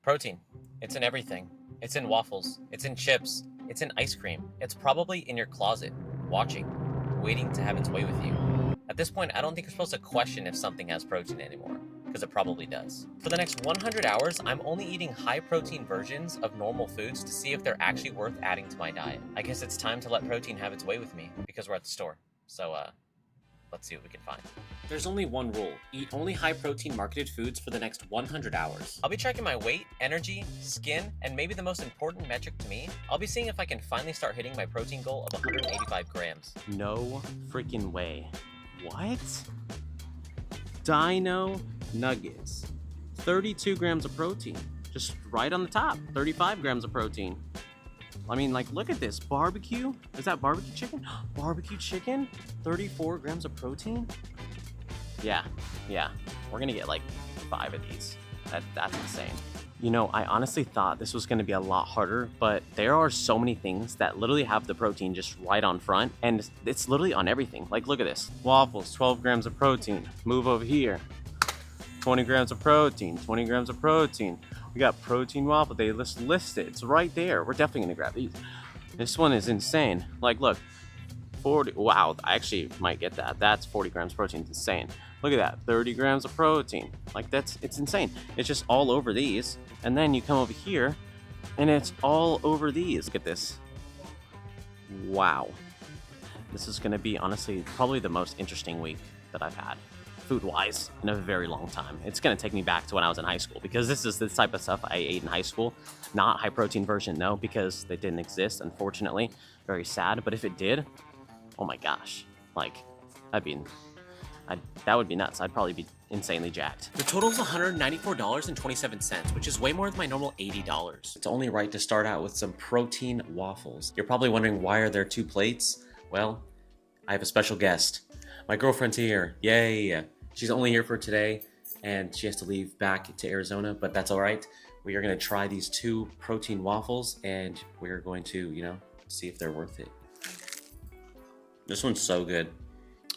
Protein. It's in everything. It's in waffles. It's in chips. It's in ice cream. It's probably in your closet, watching, waiting to have its way with you. At this point, I don't think you're supposed to question if something has protein anymore, because it probably does. For the next 100 hours, I'm only eating high-protein versions of normal foods to see if they're actually worth adding to my diet. I guess it's time to let protein have its way with me, because we're at the store. So, let's see what we can find. There's only one rule. Eat only high-protein marketed foods for the next 100 hours. I'll be tracking my weight, energy, skin, and maybe the most important metric to me, I'll be seeing if I can finally start hitting my protein goal of 185 grams. No freaking way. What? Dino Nuggets. 32 grams of protein. Just right on the top. 35 grams of protein. I mean, like, look at this. Barbecue? Is that barbecue chicken? Barbecue chicken? 34 grams of protein? Yeah. We're gonna get like 5 of these. That's insane. You know, I honestly thought this was gonna be a lot harder, but there are so many things that literally have the protein just right on front, and it's literally on everything. Like, look at this. Waffles, 12 grams of protein. Move over here. 20 grams of protein, 20 grams of protein. We got protein waffle. They list it. It's right there. We're definitely gonna grab these. This one is insane. Like, look, 40. Wow, I actually might get that. That's 40 grams of protein. It's insane. Look at that, 30 grams of protein. Like, it's insane. It's just all over these. And then you come over here, and it's all over these. Look at this. Wow. This is gonna be, honestly, probably the most interesting week that I've had, food-wise, in a very long time. It's gonna take me back to when I was in high school, because this is the type of stuff I ate in high school. Not high-protein version, no, because they didn't exist, unfortunately. Very sad, but if it did, oh my gosh. Like, that would be nuts. I'd probably be insanely jacked. The total is $194.27, which is way more than my normal $80. It's only right to start out with some protein waffles. You're probably wondering, why are there 2 plates? Well, I have a special guest. My girlfriend's here. Yay! She's only here for today, and she has to leave back to Arizona, but that's all right. We are going to try these 2 protein waffles, and we're going to, you know, see if they're worth it. This one's so good.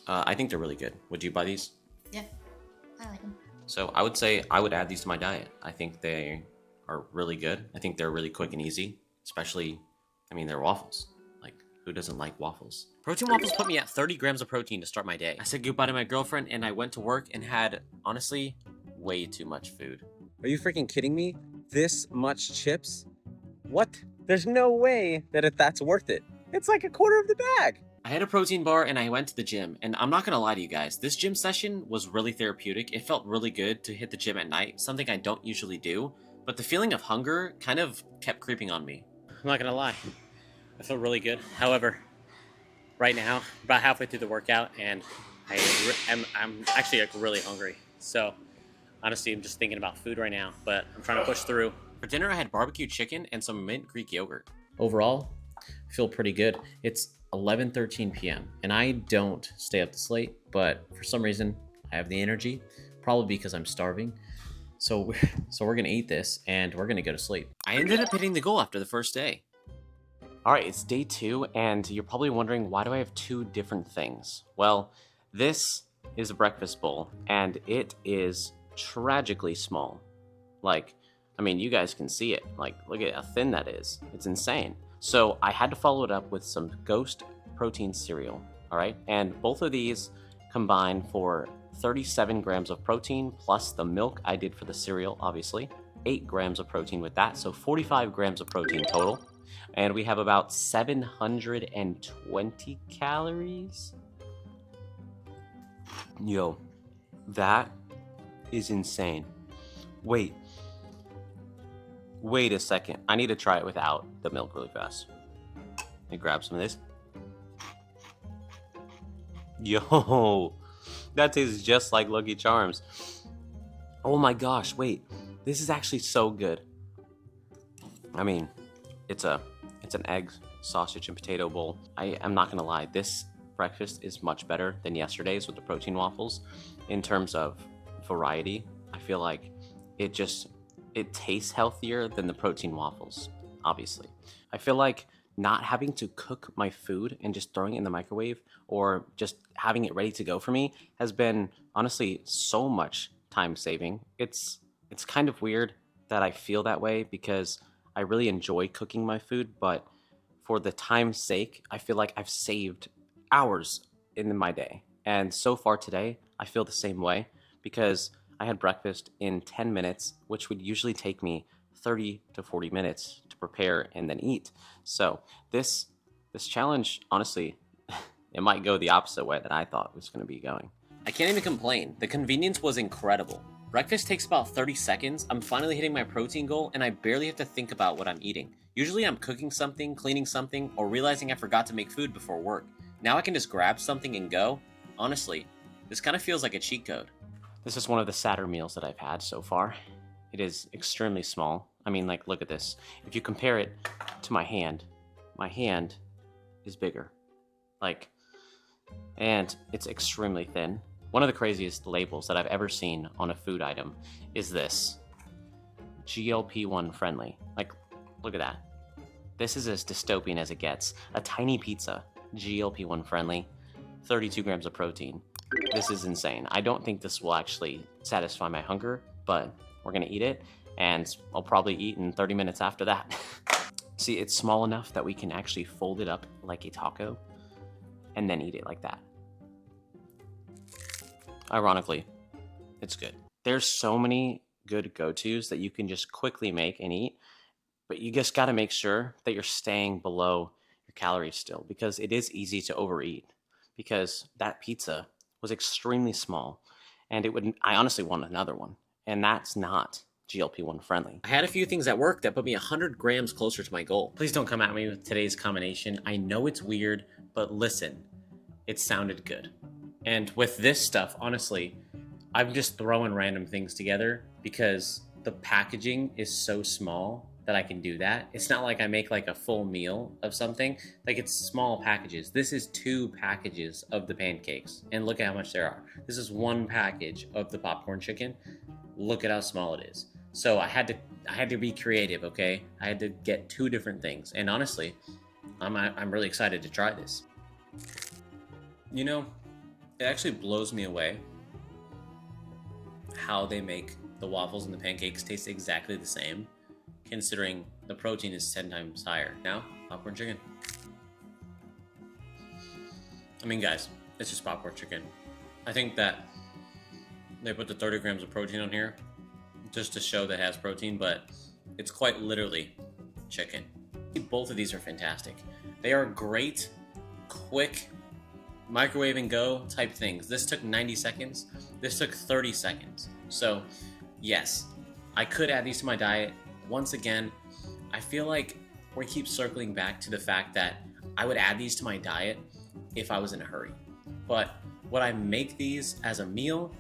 I think they're really good. Would you buy these? Yeah, I like them. So I would say I would add these to my diet. I think they are really good. I think they're really quick and easy, especially, I mean, they're waffles. Like, who doesn't like waffles? Protein waffles put me at 30 grams of protein to start my day. I said goodbye to my girlfriend, and I went to work and had, honestly, way too much food. Are you freaking kidding me? This much chips? What? There's no way that that's worth it. It's like a quarter of the bag. I had a protein bar and I went to the gym, and I'm not gonna lie to you guys, this gym session was really therapeutic. It felt really good to hit the gym at night, something I don't usually do, but the feeling of hunger kind of kept creeping on me. I'm not gonna lie, I feel really good. However, right now, about halfway through the workout, and I'm actually like really hungry. So honestly, I'm just thinking about food right now, but I'm trying to push through. For dinner, I had barbecue chicken and some mint Greek yogurt. Overall, I feel pretty good. It's 11:13 p.m. and I don't stay up this late, but for some reason I have the energy, probably because I'm starving. So we're gonna eat this and we're gonna go to sleep. I ended up hitting the goal after the first day. All right, it's day 2, and you're probably wondering, why do I have 2 different things? Well, this is a breakfast bowl, and it is tragically small. Like, I mean, you guys can see it. Like, look at how thin that is. It's insane. So I had to follow it up with some Ghost protein cereal, all right? And both of these combine for 37 grams of protein, plus the milk I did for the cereal, obviously. 8 grams of protein with that, so 45 grams of protein total. And we have about 720 calories. Yo, that is insane. Wait a second. I need to try it without the milk really fast. Let me grab some of this. Yo, that tastes just like Lucky Charms. Oh my gosh, wait. This is actually so good. I mean, it's an egg, sausage, and potato bowl. I'm not gonna lie, this breakfast is much better than yesterday's with the protein waffles. In terms of variety, I feel like it tastes healthier than the protein waffles, obviously. I feel like not having to cook my food and just throwing it in the microwave or just having it ready to go for me has been honestly so much time saving. It's kind of weird, that I feel that way because I really enjoy cooking my food, but for the time's sake, I feel like I've saved hours in my day. And so far today, I feel the same way because I had breakfast in 10 minutes, which would usually take me 30 to 40 minutes to prepare and then eat. So this challenge, honestly, it might go the opposite way that I thought it was going to be going. I can't even complain. The convenience was incredible. Breakfast takes about 30 seconds, I'm finally hitting my protein goal, and I barely have to think about what I'm eating. Usually I'm cooking something, cleaning something, or realizing I forgot to make food before work. Now I can just grab something and go. Honestly, this kind of feels like a cheat code. This is one of the sadder meals that I've had so far. It is extremely small. I mean, like, look at this. If you compare it to my hand is bigger. Like, and it's extremely thin. One of the craziest labels that I've ever seen on a food item is this. GLP-1 friendly. Like, look at that. This is as dystopian as it gets. A tiny pizza, GLP-1 friendly, 32 grams of protein. This is insane. I don't think this will actually satisfy my hunger, but we're gonna eat it, and I'll probably eat in 30 minutes after that. See, it's small enough that we can actually fold it up like a taco and then eat it like that. Ironically, it's good. There's so many good go-tos that you can just quickly make and eat, but you just got to make sure that you're staying below your calories still, because it is easy to overeat, because that pizza was extremely small and I honestly want another one, and that's not GLP-1 friendly. I had a few things at work that put me 100 grams closer to my goal. Please don't come at me with today's combination. I know it's weird, but listen, it sounded good. And with this stuff, honestly, I'm just throwing random things together because the packaging is so small that I can do that. It's not like I make like a full meal of something. Like, it's small packages. This is 2 packages of the pancakes, and look at how much there are. This is 1 package of the popcorn chicken. Look at how small it is. So I had to be creative, okay? I had to get 2 different things, and honestly, I'm really excited to try this. You know, it actually blows me away how they make the waffles and the pancakes taste exactly the same, considering the protein is 10 times higher. Now, popcorn chicken. I mean, guys, it's just popcorn chicken. I think that they put the 30 grams of protein on here just to show that it has protein, but it's quite literally chicken. Both of these are fantastic. They are great, quick, microwave and go type things. This took 90 seconds. This took 30 seconds. So yes, I could add these to my diet. Once again, I feel like we keep circling back to the fact that I would add these to my diet if I was in a hurry. But would I make these as a meal?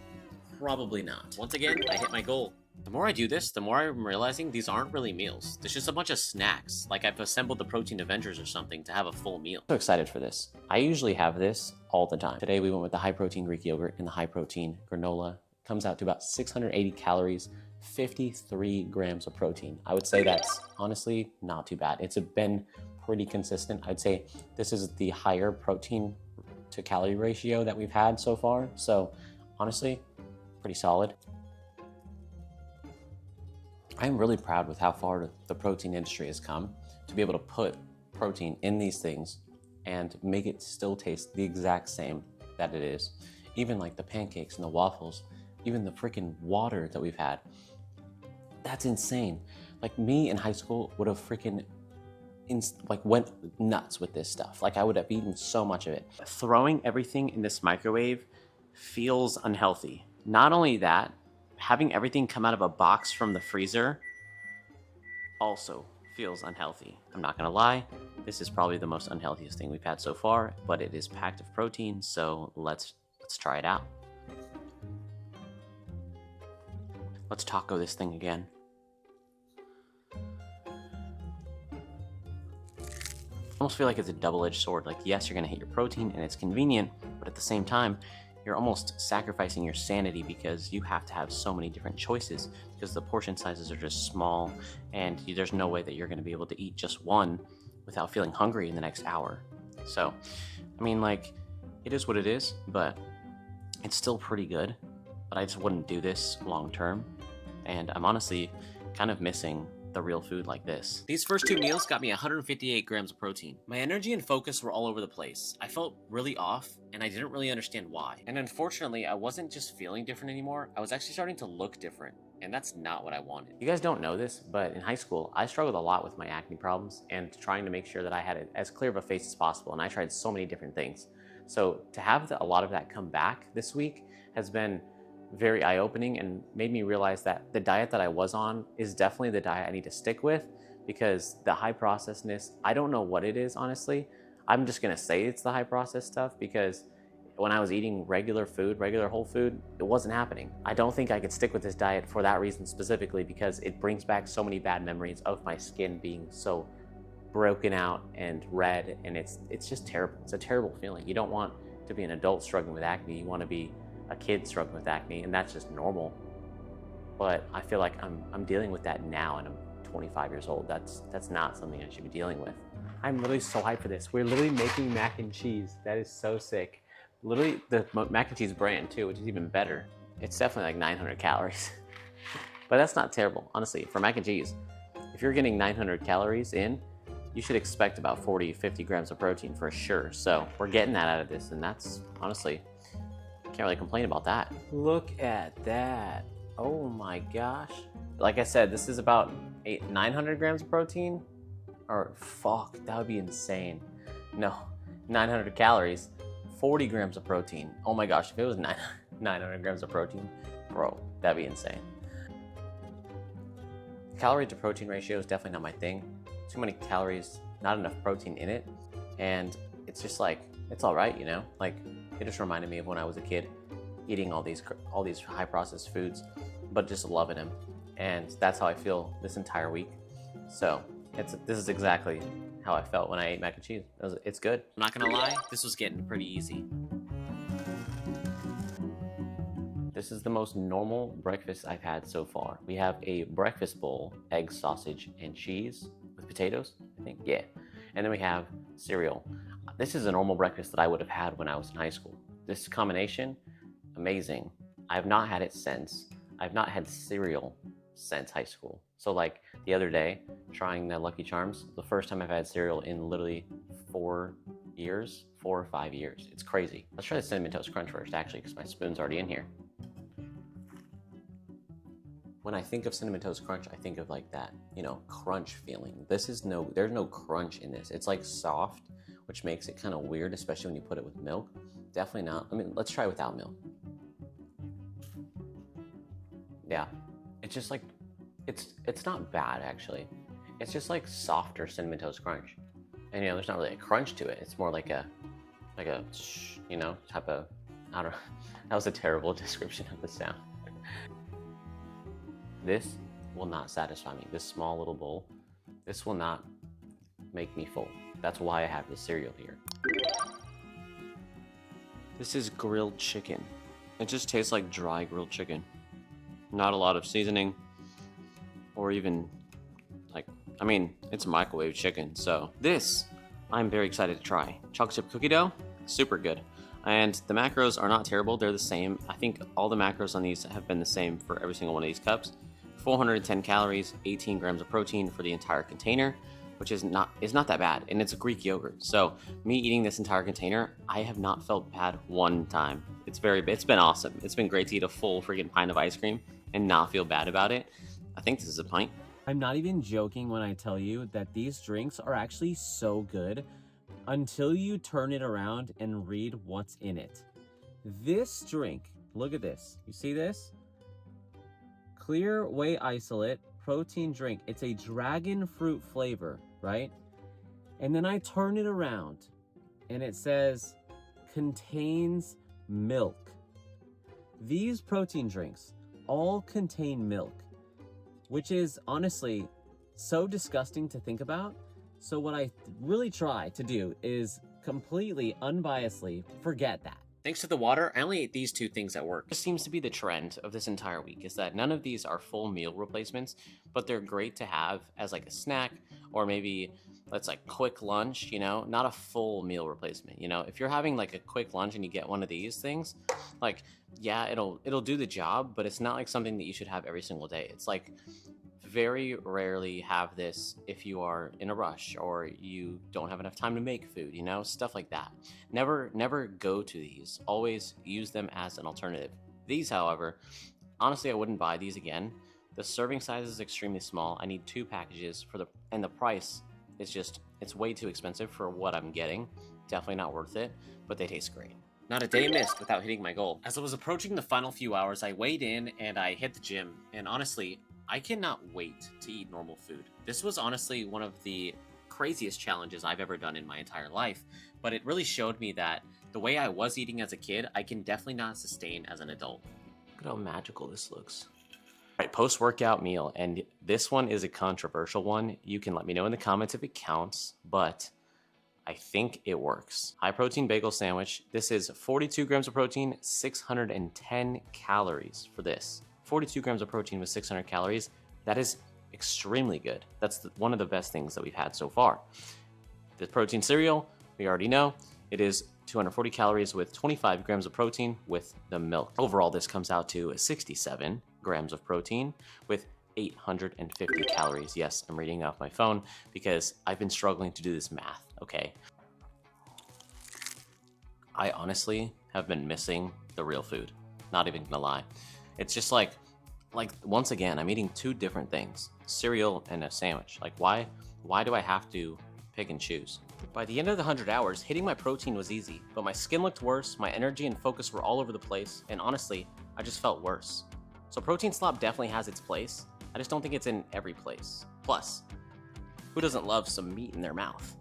Probably not. Once again, I hit my goal. The more I do this, the more I'm realizing these aren't really meals. There's just a bunch of snacks, like I've assembled the Protein Avengers or something to have a full meal. I'm so excited for this. I usually have this all the time. Today we went with the high protein Greek yogurt and the high protein granola. Comes out to about 680 calories, 53 grams of protein. I would say that's honestly not too bad. It's been pretty consistent. I'd say this is the higher protein to calorie ratio that we've had so far. So honestly, pretty solid. I'm really proud with how far the protein industry has come to be able to put protein in these things and make it still taste the exact same that it is. Even like the pancakes and the waffles, even the freaking water that we've had. That's insane. Like, me in high school would have freaking went nuts with this stuff. Like, I would have eaten so much of it. Throwing everything in this microwave feels unhealthy. Not only that, having everything come out of a box from the freezer also feels unhealthy. I'm not gonna lie, this is probably the most unhealthiest thing we've had so far, but it is packed of protein, so let's try it out. Let's taco this thing again. I almost feel like it's a double-edged sword. Like, yes, you're gonna hit your protein and it's convenient, but at the same time, you're almost sacrificing your sanity because you have to have so many different choices because the portion sizes are just small and there's no way that you're going to be able to eat just one without feeling hungry in the next hour. So, I mean, like, it is what it is, but it's still pretty good. But I just wouldn't do this long term. And I'm honestly kind of missing the real food like this. These first two meals got me 158 grams of protein. My energy and focus were all over the place. I felt really off, and I didn't really understand why. And unfortunately, I wasn't just feeling different anymore, I was actually starting to look different, and that's not what I wanted. You guys don't know this, but in high school, I struggled a lot with my acne problems and trying to make sure that I had as clear of a face as possible, and I tried so many different things. So to have a lot of that come back this week has been very eye-opening and made me realize that the diet that I was on is definitely the diet I need to stick with, because the high processedness, I don't know what it is, honestly. I'm just gonna say it's the high processed stuff, because when I was eating regular food, regular whole food, it wasn't happening. I don't think I could stick with this diet for that reason specifically, because it brings back so many bad memories of my skin being so broken out and red, and it's just terrible. It's a terrible feeling. You don't want to be an adult struggling with acne. You want to be a kid struggling with acne, and that's just normal. But I feel like I'm dealing with that now, and I'm 25 years old. That's not something I should be dealing with. I'm literally so hyped for this. We're literally making mac and cheese. That is so sick. Literally the mac and cheese brand too, which is even better. It's definitely like 900 calories. But that's not terrible, honestly. For mac and cheese, if you're getting 900 calories in, you should expect about 40, 50 grams of protein for sure. So we're getting that out of this, and that's honestly, can't really complain about that. Look at that. Oh my gosh. Like I said, this is about 900 grams of protein. Or fuck, that would be insane. No, 900 calories, 40 grams of protein. Oh my gosh, if it was 900 grams of protein, bro, that'd be insane. Calorie to protein ratio is definitely not my thing. Too many calories, not enough protein in it. And it's just like, it's all right, you know? Like, it just reminded me of when I was a kid, eating all these high processed foods, but just loving them. And that's how I feel this entire week. So this is exactly how I felt when I ate mac and cheese. It's good. I'm not gonna lie, this was getting pretty easy. This is the most normal breakfast I've had so far. We have a breakfast bowl, egg, sausage, and cheese with potatoes, I think, yeah. And then we have cereal. This is a normal breakfast that I would have had when I was in high school. This combination, amazing. I have not had it since. I've not had cereal since high school. So like the other day, trying the Lucky Charms, the first time I've had cereal in literally 4 or 5 years. It's crazy. Let's try the Cinnamon Toast Crunch first, actually, because my spoon's already in here. When I think of Cinnamon Toast Crunch, I think of like that, you know, crunch feeling. There's no crunch in this. It's like soft, which makes it kind of weird, especially when you put it with milk. Definitely not. I mean, let's try without milk. Yeah, it's just like, it's not bad actually. It's just like softer Cinnamon Toast Crunch. And you know, there's not really a crunch to it. It's more like a, you know, type of, I don't know. That was a terrible description of the sound. This will not satisfy me. This small little bowl, this will not make me full. That's why I have this cereal here. This is grilled chicken. It just tastes like dry grilled chicken. Not a lot of seasoning, or even like, I mean, it's microwave chicken, so this I'm very excited to try. Chocolate chip cookie dough, super good. And the macros are not terrible, they're the same. I think all the macros on these have been the same for every single one of these cups. 410 calories, 18 grams of protein for the entire container, which is not that bad, and it's a Greek yogurt. So me eating this entire container, I have not felt bad one time. It's been awesome. It's been great to eat a full freaking pint of ice cream and not feel bad about it. I think this is a pint. I'm not even joking when I tell you that these drinks are actually so good until you turn it around and read what's in it. This drink, look at this. You see this? Clear whey isolate protein drink. It's a dragon fruit flavor, right? And then I turn it around and it says contains milk. These protein drinks all contain milk, which is honestly so disgusting to think about. So what I really try to do is completely unbiasedly forget that. Thanks to the water, I only ate these two things at work. This seems to be the trend of this entire week, is that none of these are full meal replacements, but they're great to have as like a snack, or maybe that's like quick lunch, you know, not a full meal replacement. You know, if you're having like a quick lunch and you get one of these things, like, yeah, it'll do the job, but it's not like something that you should have every single day. It's like very rarely have this if you are in a rush or you don't have enough time to make food, you know, stuff like that. Never go to these. Always use them as an alternative. These, however, honestly, I wouldn't buy these again. The serving size is extremely small. I need 2 packages and the price is just, it's way too expensive for what I'm getting. Definitely not worth it, but they taste great. Not a day missed without hitting my goal. As I was approaching the final few hours, I weighed in and I hit the gym, and honestly, I cannot wait to eat normal food. This was honestly one of the craziest challenges I've ever done in my entire life, but it really showed me that the way I was eating as a kid, I can definitely not sustain as an adult. Look at how magical this looks. All right, post-workout meal, and this one is a controversial one. You can let me know in the comments if it counts, but I think it works. High protein bagel sandwich. This is 42 grams of protein, 610 calories for this. 42 grams of protein with 600 calories. That is extremely good. That's one of the best things that we've had so far. The protein cereal, we already know, it is 240 calories with 25 grams of protein with the milk. Overall, this comes out to 67 grams of protein with 850 calories. Yes, I'm reading off my phone because I've been struggling to do this math, okay? I honestly have been missing the real food. Not even gonna lie. It's just like once again, I'm eating 2 different things, cereal and a sandwich. Like why do I have to pick and choose? By the end of the 100 hours, hitting my protein was easy, but my skin looked worse, my energy and focus were all over the place, and honestly, I just felt worse. So protein slop definitely has its place. I just don't think it's in every place. Plus, who doesn't love some meat in their mouth?